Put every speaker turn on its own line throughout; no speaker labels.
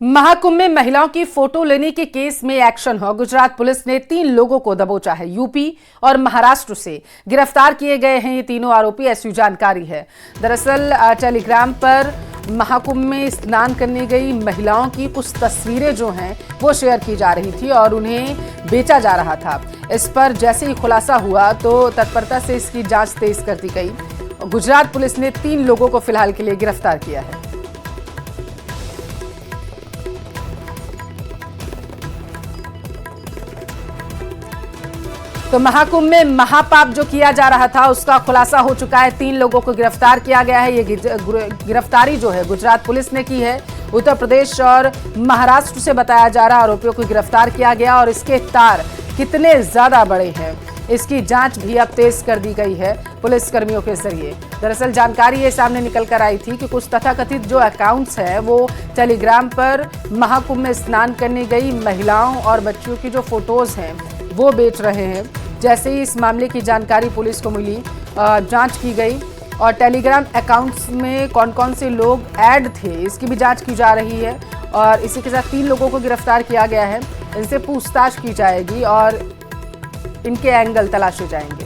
महाकुंभ में महिलाओं की फोटो लेने के केस में एक्शन हो। गुजरात पुलिस ने 3 लोगों को दबोचा है। यूपी और महाराष्ट्र से गिरफ्तार किए गए हैं ये तीनों आरोपी, ऐसी जानकारी है। दरअसल टेलीग्राम पर महाकुंभ में स्नान करने गई महिलाओं की कुछ तस्वीरें जो हैं वो शेयर की जा रही थी और उन्हें बेचा जा रहा था। इस पर जैसे ही खुलासा हुआ तो तत्परता से इसकी जांच तेज कर दी गई। गुजरात पुलिस ने 3 लोगों को फिलहाल के लिए गिरफ्तार किया है। तो महाकुंभ में महापाप जो किया जा रहा था उसका खुलासा हो चुका है। 3 लोगों को गिरफ्तार किया गया है। ये गिरफ्तारी जो है गुजरात पुलिस ने की है। उत्तर प्रदेश और महाराष्ट्र से बताया जा रहा आरोपियों को गिरफ्तार किया गया और इसके तार कितने ज्यादा बड़े हैं इसकी जांच भी अब तेज कर दी गई है पुलिस कर्मियों के जरिए। दरअसल जानकारी ये सामने निकल कर आई थी कि कुछ तथाकथित जो अकाउंट्स हैं वो टेलीग्राम पर महाकुंभ में स्नान करने गई महिलाओं और बच्चियों की जो फोटोज हैं वो बेच रहे हैं। जैसे ही इस मामले की जानकारी पुलिस को मिली, जांच की गई और टेलीग्राम अकाउंट्स में कौन कौन से लोग ऐड थे इसकी भी जांच की जा रही है। और इसी के साथ 3 लोगों को गिरफ्तार किया गया है। इनसे पूछताछ की जाएगी और इनके एंगल तलाशे जाएंगे।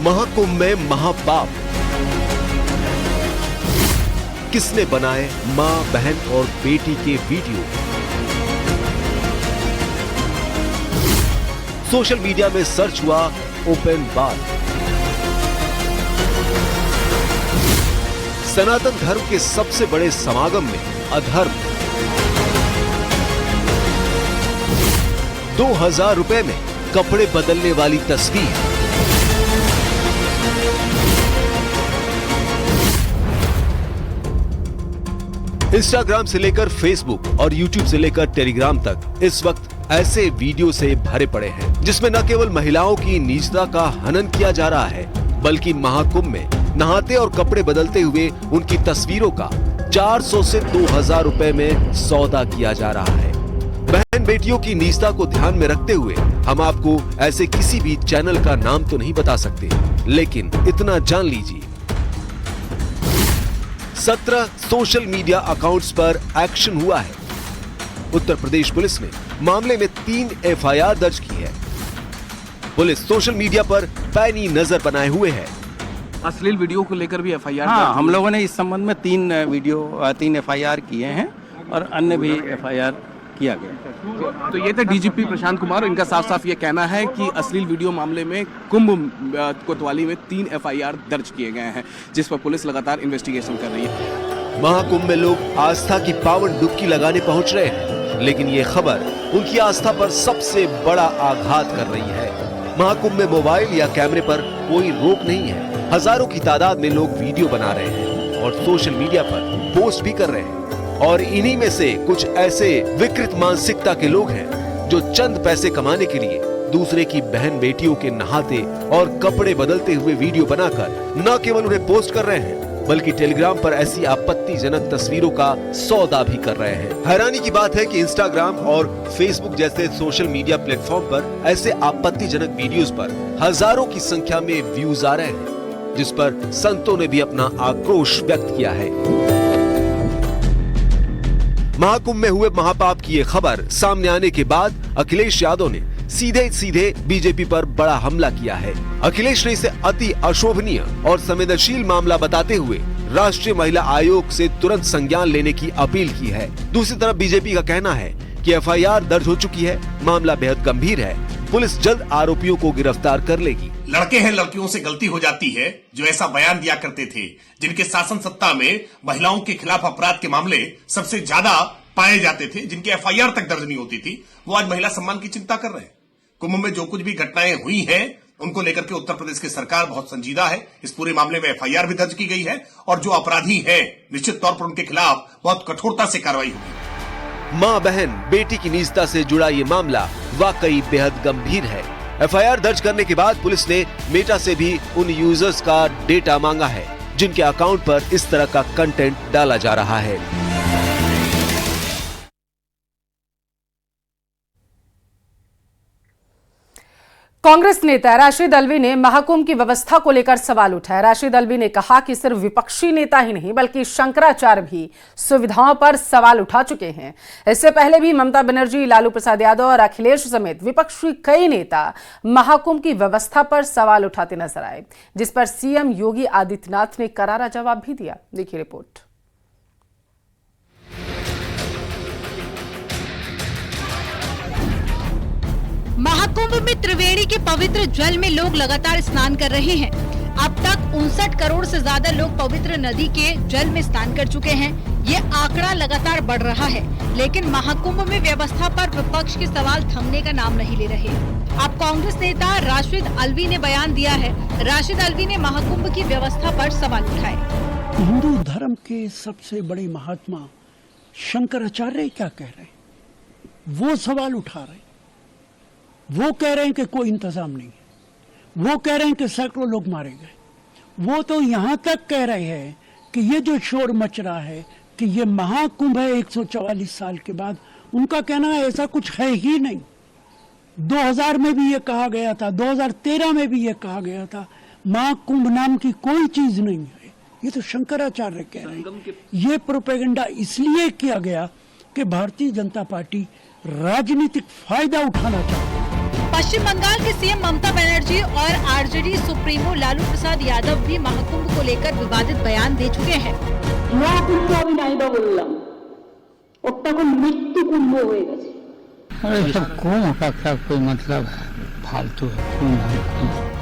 महाकुंभ में महापाप, किसने बनाए मां, बहन और बेटी के वीडियो? सोशल मीडिया में सर्च हुआ ओपन बात। सनातन धर्म के सबसे बड़े समागम में अधर्म। 2000 रुपए में कपड़े बदलने वाली तस्वीर। इंस्टाग्राम से लेकर फेसबुक और यूट्यूब से लेकर टेलीग्राम तक इस वक्त ऐसे वीडियो से भरे पड़े हैं जिसमें न केवल महिलाओं की निजता का हनन किया जा रहा है बल्कि महाकुंभ में नहाते और कपड़े बदलते हुए उनकी तस्वीरों का 400 से 2000 रुपए में सौदा किया जा रहा है। बहन बेटियों की निजता को ध्यान में रखते हुए हम आपको ऐसे किसी भी चैनल का नाम तो नहीं बता सकते, लेकिन इतना जान लीजिए 17 सोशल मीडिया अकाउंट्स पर एक्शन हुआ है। उत्तर प्रदेश पुलिस ने मामले में 3 एफआईआर दर्ज की है। पुलिस सोशल मीडिया पर पैनी नजर बनाए हुए है।
अश्लील वीडियो को लेकर भी एफआईआर।
हाँ, हम लोगों ने इस संबंध में 3 एफआईआर किए हैं और अन्य भी एफआईआर किया गया।
तो ये थे डीजीपी प्रशांत कुमार। इनका साफ साफ ये कहना है कि अश्लील वीडियो मामले में कुंभ कोतवाली में 3 एफआईआर दर्ज किए गए हैं जिस पर पुलिस लगातार इन्वेस्टिगेशन कर रही है।
महाकुंभ में लोग आस्था की पावन डुबकी लगाने पहुंच रहे हैं, लेकिन ये खबर उनकी आस्था पर सबसे बड़ा आघात कर रही है। महाकुंभ में मोबाइल या कैमरे पर कोई रोक नहीं है। हजारों की तादाद में लोग वीडियो बना रहे हैं और सोशल मीडिया पर पोस्ट भी कर रहे हैं। और इन्हीं में से कुछ ऐसे विकृत मानसिकता के लोग हैं जो चंद पैसे कमाने के लिए दूसरे की बहन बेटियों के नहाते और कपड़े बदलते हुए वीडियो बनाकर न केवल उन्हें पोस्ट कर रहे हैं बल्कि टेलीग्राम पर ऐसी आपत्तिजनक तस्वीरों का सौदा भी कर रहे हैं। हैरानी की बात है कि इंस्टाग्राम और फेसबुक जैसे सोशल मीडिया प्लेटफॉर्म पर ऐसे आपत्तिजनक वीडियोस पर हजारों की संख्या में व्यूज आ रहे हैं, जिस पर संतों ने भी अपना आक्रोश व्यक्त किया है। महाकुंभ में हुए महापाप की ये खबर सामने आने के बाद अखिलेश यादव ने सीधे बीजेपी पर बड़ा हमला किया है। अखिलेश ने इसे अति अशोभनीय और संवेदनशील मामला बताते हुए राष्ट्रीय महिला आयोग से तुरंत संज्ञान लेने की अपील की है। दूसरी तरफ बीजेपी का कहना है कि एफआईआर दर्ज हो चुकी है, मामला बेहद गंभीर है, पुलिस जल्द आरोपियों को गिरफ्तार कर लेगी।
लड़के हैं लड़कियों से गलती हो जाती है जो ऐसा बयान दिया करते थे, जिनके शासन सत्ता में महिलाओं के खिलाफ अपराध के मामले सबसे ज्यादा पाए जाते थे, जिनकी एफआईआर तक दर्ज नहीं होती थी, वो आज महिला सम्मान की चिंता कर रहे हैं। कुंभ में जो कुछ भी घटनाएं हुई हैं उनको लेकर के उत्तर प्रदेश की सरकार बहुत संजीदा है। इस पूरे मामले में एफआईआर भी दर्ज की गई है और जो अपराधी हैं निश्चित तौर पर उनके खिलाफ बहुत कठोरता से कार्रवाई होगी।
मां बहन बेटी की निजता से जुड़ा ये मामला वाकई बेहद गंभीर है। एफआईआर दर्ज करने के बाद पुलिस ने मेटा से भी उन यूजर्स का डेटा मांगा है जिनके अकाउंट पर इस तरह का कंटेंट डाला जा रहा है।
कांग्रेस नेता राशिद अल्वी ने महाकुंभ की व्यवस्था को लेकर सवाल उठाया। राशिद अल्वी ने कहा कि सिर्फ विपक्षी नेता ही नहीं बल्कि शंकराचार्य भी सुविधाओं पर सवाल उठा चुके हैं। इससे पहले भी ममता बनर्जी, लालू प्रसाद यादव और अखिलेश समेत विपक्षी कई नेता महाकुंभ की व्यवस्था पर सवाल उठाते नजर आए, जिस पर सीएम योगी आदित्यनाथ ने करारा जवाब भी दिया। देखिए रिपोर्ट।
महाकुंभ में त्रिवेणी के पवित्र जल में लोग लगातार स्नान कर रहे हैं। अब तक 59 करोड़ से ज्यादा लोग पवित्र नदी के जल में स्नान कर चुके हैं। ये आंकड़ा लगातार बढ़ रहा है, लेकिन महाकुंभ में व्यवस्था पर विपक्ष के सवाल थमने का नाम नहीं ले रहे। अब कांग्रेस नेता राशिद अल्वी ने बयान दिया है। राशिद अल्वी ने महाकुंभ की व्यवस्था पर सवाल उठाए।
हिंदू धर्म के सबसे बड़े महात्मा शंकराचार्य क्या कह रहे हैं, वो सवाल उठा रहे हैं। वो कह रहे हैं कि कोई इंतजाम नहीं है, वो कह रहे हैं कि सैकड़ों लोग मारे गए। वो तो यहाँ तक कह रहे हैं कि ये जो शोर मच रहा है कि ये महाकुंभ है 144 साल के बाद, उनका कहना है ऐसा कुछ है ही नहीं। 2000 में भी ये कहा गया था, 2013 में भी ये कहा गया था, महाकुंभ नाम की कोई चीज नहीं है। ये तो शंकराचार्य कह रहे हैं। ये प्रोपेगेंडा इसलिए किया गया कि भारतीय जनता पार्टी राजनीतिक फायदा उठाना चाहती है।
पश्चिम बंगाल के सीएम ममता बनर्जी और आरजेडी सुप्रीमो लालू प्रसाद यादव भी महाकुंभ को लेकर विवादित बयान दे चुके हैं।
महाकुंभ আমি নাইবা বললাম, ওটা কোন মৃত্যু কুম্ভ হয়ে গেছে।
अरे सब कुंभ का क्या कोई मतलब है, फालतू है।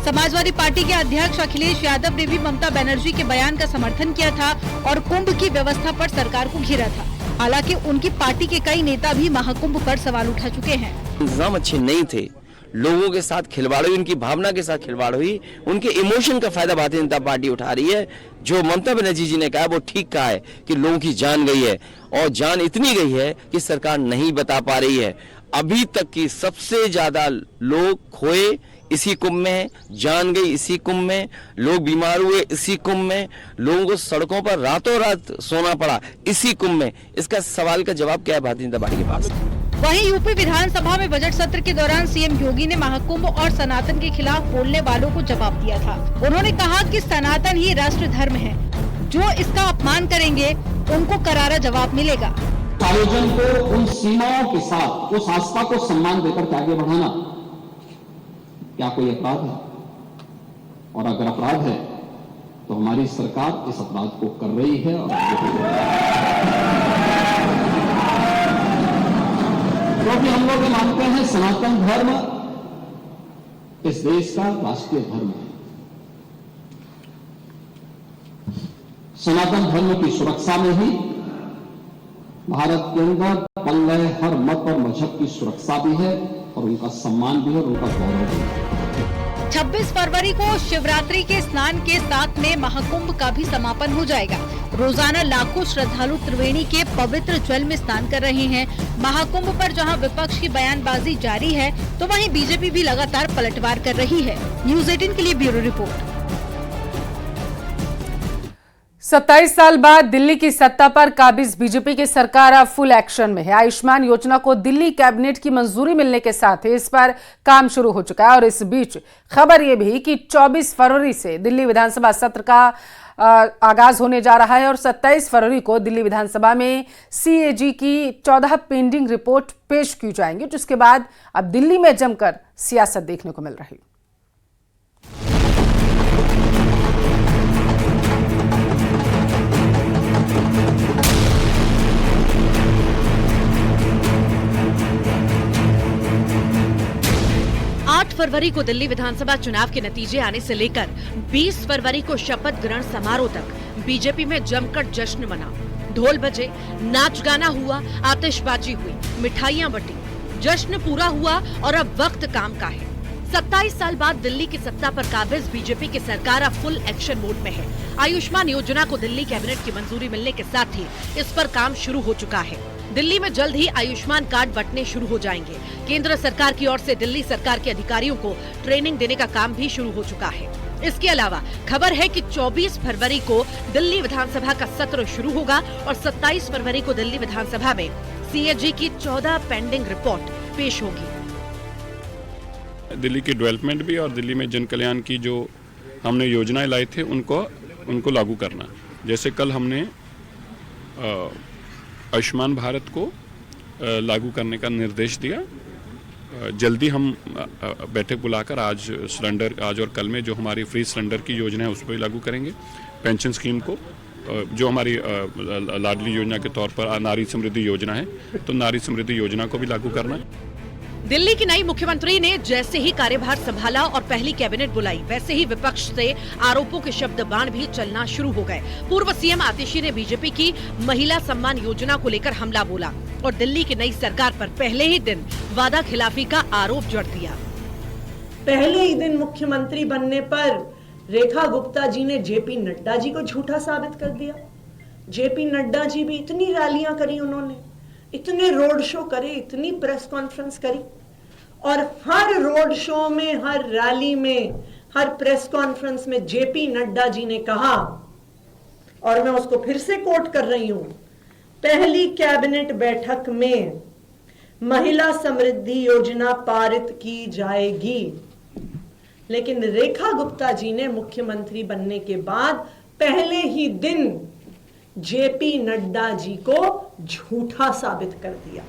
समाजवादी पार्टी के अध्यक्ष अखिलेश यादव ने भी ममता बनर्जी के बयान का समर्थन किया था और कुंभ की व्यवस्था पर सरकार को घेरा था। हालांकि उनकी पार्टी के कई नेता भी महाकुंभ पर सवाल उठा चुके हैं।
इंतजाम अच्छे नहीं थे, लोगों के साथ खिलवाड़ हुई, उनकी भावना के साथ खिलवाड़ हुई, उनके इमोशन का फायदा भारतीय जनता पार्टी उठा रही है। जो ममता बनर्जी जी ने कहा वो ठीक कहा है कि लोगों की जान गई है, और जान इतनी गई है कि सरकार नहीं बता पा रही है। अभी तक की सबसे ज्यादा लोग खोए इसी कुंभ में, जान गई इसी कुंभ में, लोग बीमार हुए इसी कुंभ में, लोगों को सड़कों पर रातों रात सोना पड़ा इसी कुंभ में। इसका सवाल का जवाब क्या है भारतीय जनता पार्टी के पास?
वहीं यूपी विधानसभा में बजट सत्र के दौरान सीएम योगी ने महाकुंभ और सनातन के खिलाफ बोलने वालों को जवाब दिया था। उन्होंने कहा कि सनातन ही राष्ट्र धर्म है, जो इसका अपमान करेंगे उनको करारा जवाब मिलेगा।
आयोजन को उन सीमाओं के साथ उस आस्था को सम्मान देकर आगे बढ़ाना क्या कोई अपराध है? और अगर अपराध है तो हमारी सरकार इस अपराध को कर रही है और क्योंकि हम लोग मानते हैं सनातन धर्म इस देश का राष्ट्रीय धर्म है। सनातन धर्म की सुरक्षा में ही भारत के अंदर पल रहे हर मत और मजहब की सुरक्षा भी है और उनका सम्मान भी है और उनका गौरव भी है।
26 फरवरी को शिवरात्रि के स्नान के साथ में महाकुंभ का भी समापन हो जाएगा। रोजाना लाखों श्रद्धालु त्रिवेणी के पवित्र जल में स्नान कर रहे हैं। महाकुंभ पर जहां विपक्ष की बयानबाजी जारी है, तो वहीं बीजेपी भी लगातार पलटवार कर रही है। न्यूज़ 18 के लिए ब्यूरो रिपोर्ट।
27 साल बाद दिल्ली की सत्ता पर काबिज बीजेपी की सरकार अब फुल एक्शन में है। आयुष्मान योजना को दिल्ली कैबिनेट की मंजूरी मिलने के साथ ही इस पर काम शुरू हो चुका है। और इस बीच खबर यह भी कि 24 फरवरी से दिल्ली विधानसभा सत्र का आगाज होने जा रहा है और 27 फरवरी को दिल्ली विधानसभा में सीएजी की 14 पेंडिंग रिपोर्ट पेश की जाएंगी, जिसके बाद अब दिल्ली में जमकर सियासत देखने को मिल रही।
8 फरवरी को दिल्ली विधानसभा चुनाव के नतीजे आने से लेकर 20 फरवरी को शपथ ग्रहण समारोह तक बीजेपी में जमकर जश्न मना। ढोल बजे, नाच गाना हुआ, आतिशबाजी हुई, मिठाइयां बटी, जश्न पूरा हुआ और अब वक्त काम का है। 27 साल बाद दिल्ली की सत्ता पर काबिज बीजेपी की सरकार अब फुल एक्शन मोड में है। आयुष्मान योजना को दिल्ली कैबिनेट की मंजूरी मिलने के साथ ही इस पर काम शुरू हो चुका है। दिल्ली में जल्द ही आयुष्मान कार्ड बंटने शुरू हो जाएंगे। केंद्र सरकार की ओर से दिल्ली सरकार के अधिकारियों को ट्रेनिंग देने का काम भी शुरू हो चुका है। इसके अलावा खबर है कि 24 फरवरी को दिल्ली विधानसभा का सत्र शुरू होगा और 27 फरवरी को दिल्ली विधानसभा में सीएजी की 14 पेंडिंग रिपोर्ट पेश होगी।
दिल्ली की डेवलपमेंट भी और दिल्ली में जन कल्याण की जो हमने योजनाएं लाई थे उनको लागू करना। जैसे कल हमने आयुष्मान भारत को लागू करने का निर्देश दिया। जल्दी हम बैठक बुलाकर आज और कल में जो हमारी फ्री सिलेंडर की योजना है उसको भी लागू करेंगे। पेंशन स्कीम को जो हमारी लाडली योजना के तौर पर नारी समृद्धि योजना है, तो नारी समृद्धि योजना को भी लागू करना है।
दिल्ली की नई मुख्यमंत्री ने जैसे ही कार्यभार संभाला और पहली कैबिनेट बुलाई, वैसे ही विपक्ष से आरोपों के शब्द बाण भी चलना शुरू हो गए। पूर्व सीएम आतिशी ने बीजेपी की महिला सम्मान योजना को लेकर हमला बोला और दिल्ली की नई सरकार पर पहले ही दिन वादा खिलाफी का आरोप जड़ दिया।
पहले ही दिन मुख्यमंत्री बनने पर रेखा गुप्ता जी ने जेपी नड्डा जी को झूठा साबित कर दिया। जेपी नड्डा जी भी इतनी रैलियां करी, उन्होंने इतने रोड शो करे, इतनी प्रेस कॉन्फ्रेंस करी, और हर रोड शो में, हर रैली में, हर प्रेस कॉन्फ्रेंस में जेपी नड्डा जी ने कहा, और मैं उसको फिर से कोट कर रही हूं, पहली कैबिनेट बैठक में महिला समृद्धि योजना पारित की जाएगी। लेकिन रेखा गुप्ता जी ने मुख्यमंत्री बनने के बाद पहले ही दिन जेपी नड्डा जी को झूठा साबित कर दिया।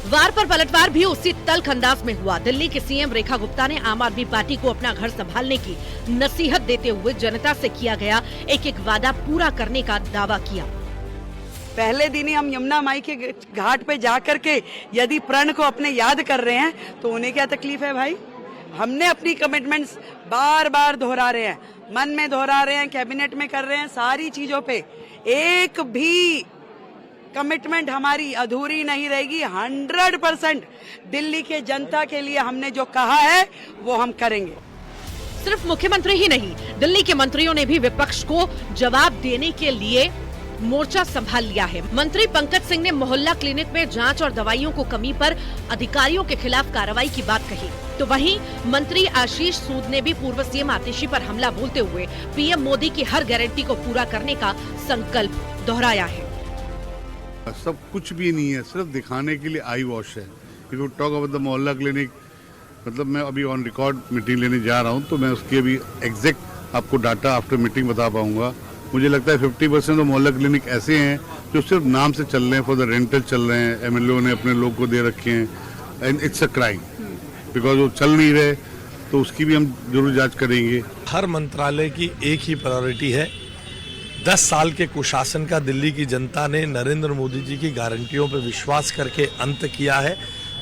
वार पर पलटवार भी उसी तल्ख अंदाज में हुआ। दिल्ली के सीएम रेखा गुप्ता ने आम आदमी पार्टी को अपना घर संभालने की नसीहत देते हुए जनता से किया गया एक एक वादा पूरा करने का दावा किया।
पहले दिन ही हम यमुना माई के घाट पे जाकर के यदि प्रण को अपने याद कर रहे हैं तो उन्हें क्या तकलीफ है भाई। हमने अपनी कमिटमेंट्स बार बार दोहरा रहे हैं, मन में दोहरा रहे हैं, कैबिनेट में कर रहे हैं, सारी चीजों पे एक भी कमिटमेंट हमारी अधूरी नहीं रहेगी। 100% दिल्ली के जनता के लिए हमने जो कहा है वो हम करेंगे।
सिर्फ मुख्यमंत्री ही नहीं, दिल्ली के मंत्रियों ने भी विपक्ष को जवाब देने के लिए मोर्चा संभाल लिया है। मंत्री पंकज सिंह ने मोहल्ला क्लिनिक में जांच और दवाइयों को कमी पर अधिकारियों के खिलाफ कार्रवाई की बात कही, तो वहीं मंत्री आशीष सूद ने भी पूर्व सीएम आतिशी पर हमला बोलते हुए पीएम मोदी की हर गारंटी को पूरा करने का संकल्प दोहराया है।
सब कुछ भी नहीं है, सिर्फ दिखाने के लिए आई वॉश है। If you talk about the मोहल्ला क्लिनिक, मतलब मैं अभी ऑन रिकॉर्ड मीटिंग लेने जा रहा हूं, तो मैं उसकी अभी एग्जैक्ट आपको डाटा आफ्टर मीटिंग बता पाऊंगा। मुझे लगता है 50% मोहल्ला क्लिनिक ऐसे हैं जो सिर्फ नाम से चल रहे हैं, फॉर द रेंटल चल रहे हैं, एमएलए ने अपने लोग को दे रखे हैं, and it's a crime because वो चल नहीं रहे, तो उसकी भी हम जरूर जांच करेंगे।
हर मंत्रालय की एक ही प्रायोरिटी है। 10 साल के कुशासन का दिल्ली की जनता ने नरेंद्र मोदी जी की गारंटियों पर विश्वास करके अंत किया है।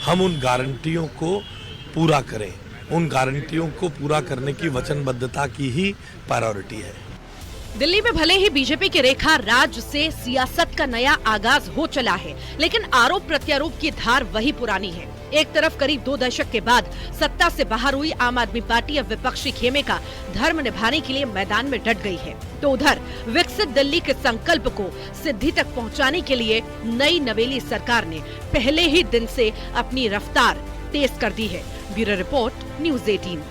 हम उन गारंटियों को पूरा करें, उन गारंटियों को पूरा करने की वचनबद्धता की ही प्रायोरिटी है।
दिल्ली में भले ही बीजेपी की रेखा राज से सियासत का नया आगाज हो चला है, लेकिन आरोप प्रत्यारोप की धार वही पुरानी है। एक तरफ करीब 2 दशक के बाद सत्ता से बाहर हुई आम आदमी पार्टी अब विपक्षी खेमे का धर्म निभाने के लिए मैदान में डट गई है, तो उधर विकसित दिल्ली के संकल्प को सिद्धि तक पहुंचाने के लिए नई नवेली सरकार ने पहले ही दिन से अपनी रफ्तार तेज कर दी है। Bureau report, news 18।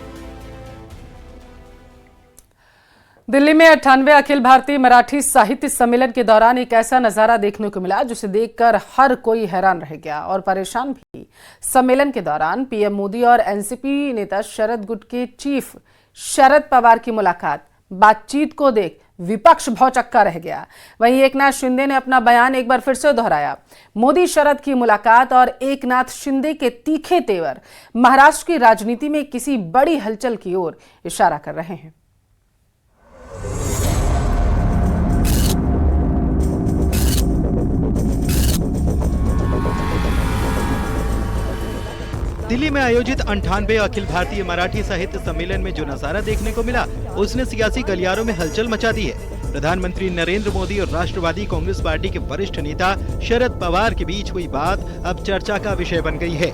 दिल्ली में 98वें अखिल भारतीय मराठी साहित्य सम्मेलन के दौरान एक ऐसा नजारा देखने को मिला जिसे देखकर हर कोई हैरान रह गया और परेशान भी। सम्मेलन के दौरान पीएम मोदी और एनसीपी नेता शरद गुट के चीफ शरद पवार की मुलाकात, बातचीत को देख विपक्ष भौचक्का रह गया। वहीं एकनाथ शिंदे ने अपना बयान एक बार फिर से दोहराया। मोदी शरद की मुलाकात और एकनाथ शिंदे के तीखे तेवर महाराष्ट्र की राजनीति में किसी बड़ी हलचल की ओर इशारा कर रहे हैं।
दिल्ली में आयोजित 98वें अखिल भारतीय मराठी साहित्य सम्मेलन में जो नजारा देखने को मिला, उसने सियासी गलियारों में हलचल मचा दी है। प्रधानमंत्री नरेंद्र मोदी और राष्ट्रवादी कांग्रेस पार्टी के वरिष्ठ नेता शरद पवार के बीच हुई बात अब चर्चा का विषय बन गई है।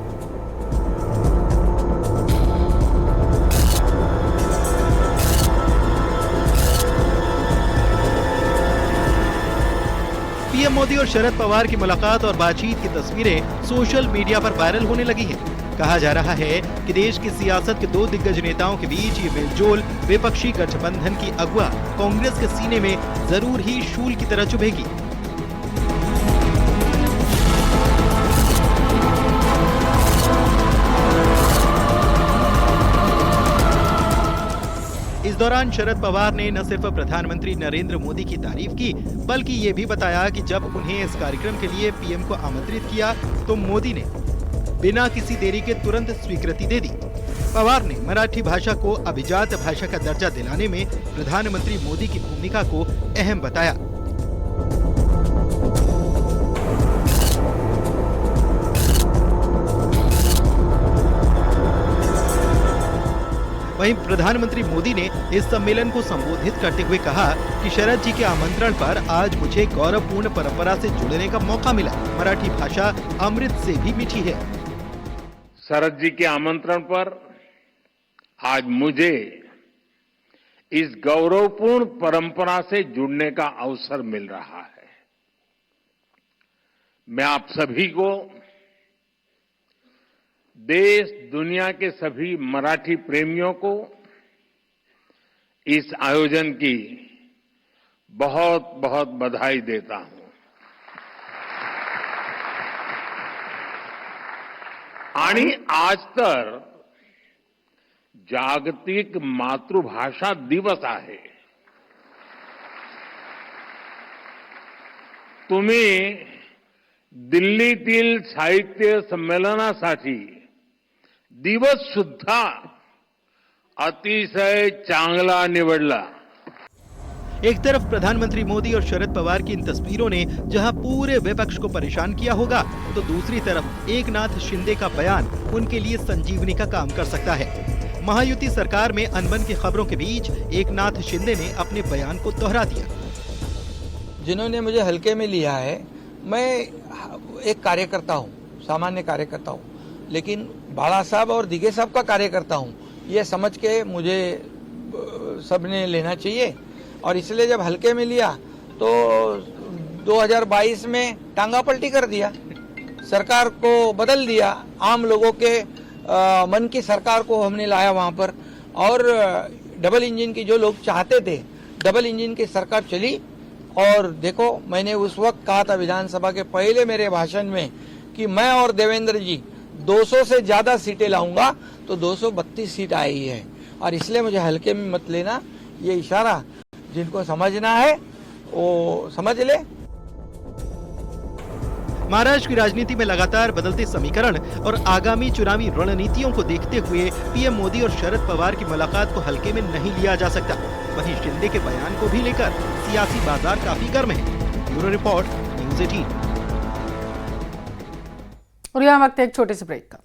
पीएम मोदी और शरद पवार की मुलाकात और बातचीत की तस्वीरें सोशल मीडिया पर वायरल होने लगी हैं। कहा जा रहा है कि देश की सियासत के दो दिग्गज नेताओं के बीच ये मेलजोल विपक्षी गठबंधन की अगुवा कांग्रेस के सीने में जरूर ही शूल की तरह चुभेगी। इस दौरान शरद पवार ने न सिर्फ प्रधानमंत्री नरेंद्र मोदी की तारीफ की, बल्कि ये भी बताया कि जब उन्हें इस कार्यक्रम के लिए पीएम को आमंत्रित किया तो मोदी ने बिना किसी देरी के तुरंत स्वीकृति दे दी। पवार ने मराठी भाषा को अभिजात भाषा का दर्जा दिलाने में प्रधानमंत्री मोदी की भूमिका को अहम बताया। वहीं प्रधानमंत्री मोदी ने इस सम्मेलन को संबोधित करते हुए कहा कि शरद जी के आमंत्रण पर आज मुझे गौरवपूर्ण परंपरा से जुड़ने का मौका मिला। मराठी भाषा अमृत से भी मीठी है।
शरद जी के आमंत्रण पर आज मुझे इस गौरवपूर्ण परंपरा से जुड़ने का अवसर मिल रहा है। मैं आप सभी को देश दुनिया के सभी मराठी प्रेमियों को इस आयोजन की बहुत बहुत बधाई देता हूं। आणि आज तर जागतिक मातृभाषा दिवस आहे। तुम्ही दिल्लीतील साहित्य संमेलनासाठी दिवस सुद्धा अतिशय चांगला निवडला।
एक तरफ प्रधानमंत्री मोदी और शरद पवार की इन तस्वीरों ने जहां पूरे विपक्ष को परेशान किया होगा, तो दूसरी तरफ एकनाथ शिंदे का बयान उनके लिए संजीवनी का काम कर सकता है। महायुति सरकार में अनबन की खबरों के बीच एकनाथ शिंदे ने अपने बयान को दोहरा दिया।
जिन्होंने मुझे हल्के में लिया है, मैं एक कार्यकर्ता हूँ, सामान्य कार्यकर्ता हूँ, लेकिन बाला साहब और दिगे साहब का कार्यकर्ता हूँ, ये समझ के मुझे सबने लेना चाहिए। और इसलिए जब हल्के में लिया तो 2022 में टांगा पलटी कर दिया, सरकार को बदल दिया, आम लोगों के मन की सरकार को हमने लाया वहां पर। और डबल इंजन की जो लोग चाहते थे, डबल इंजन की सरकार चली। और देखो, मैंने उस वक्त कहा था विधानसभा के पहले मेरे भाषण में कि मैं और देवेंद्र जी 200 से ज्यादा सीटें लाऊंगा, तो 232 सीट आई है। और इसलिए मुझे हल्के में मत लेना। ये इशारा जिनको समझना है वो समझ ले।
महाराष्ट्र की राजनीति में लगातार बदलते समीकरण और आगामी चुनावी रणनीतियों को देखते हुए पीएम मोदी और शरद पवार की मुलाकात को हल्के में नहीं लिया जा सकता। वहीं शिंदे के बयान को भी लेकर सियासी बाजार काफी गर्म है। Bureau report, news 18।
और यहाँ वक्त है एक छोटे से ब्रेक का।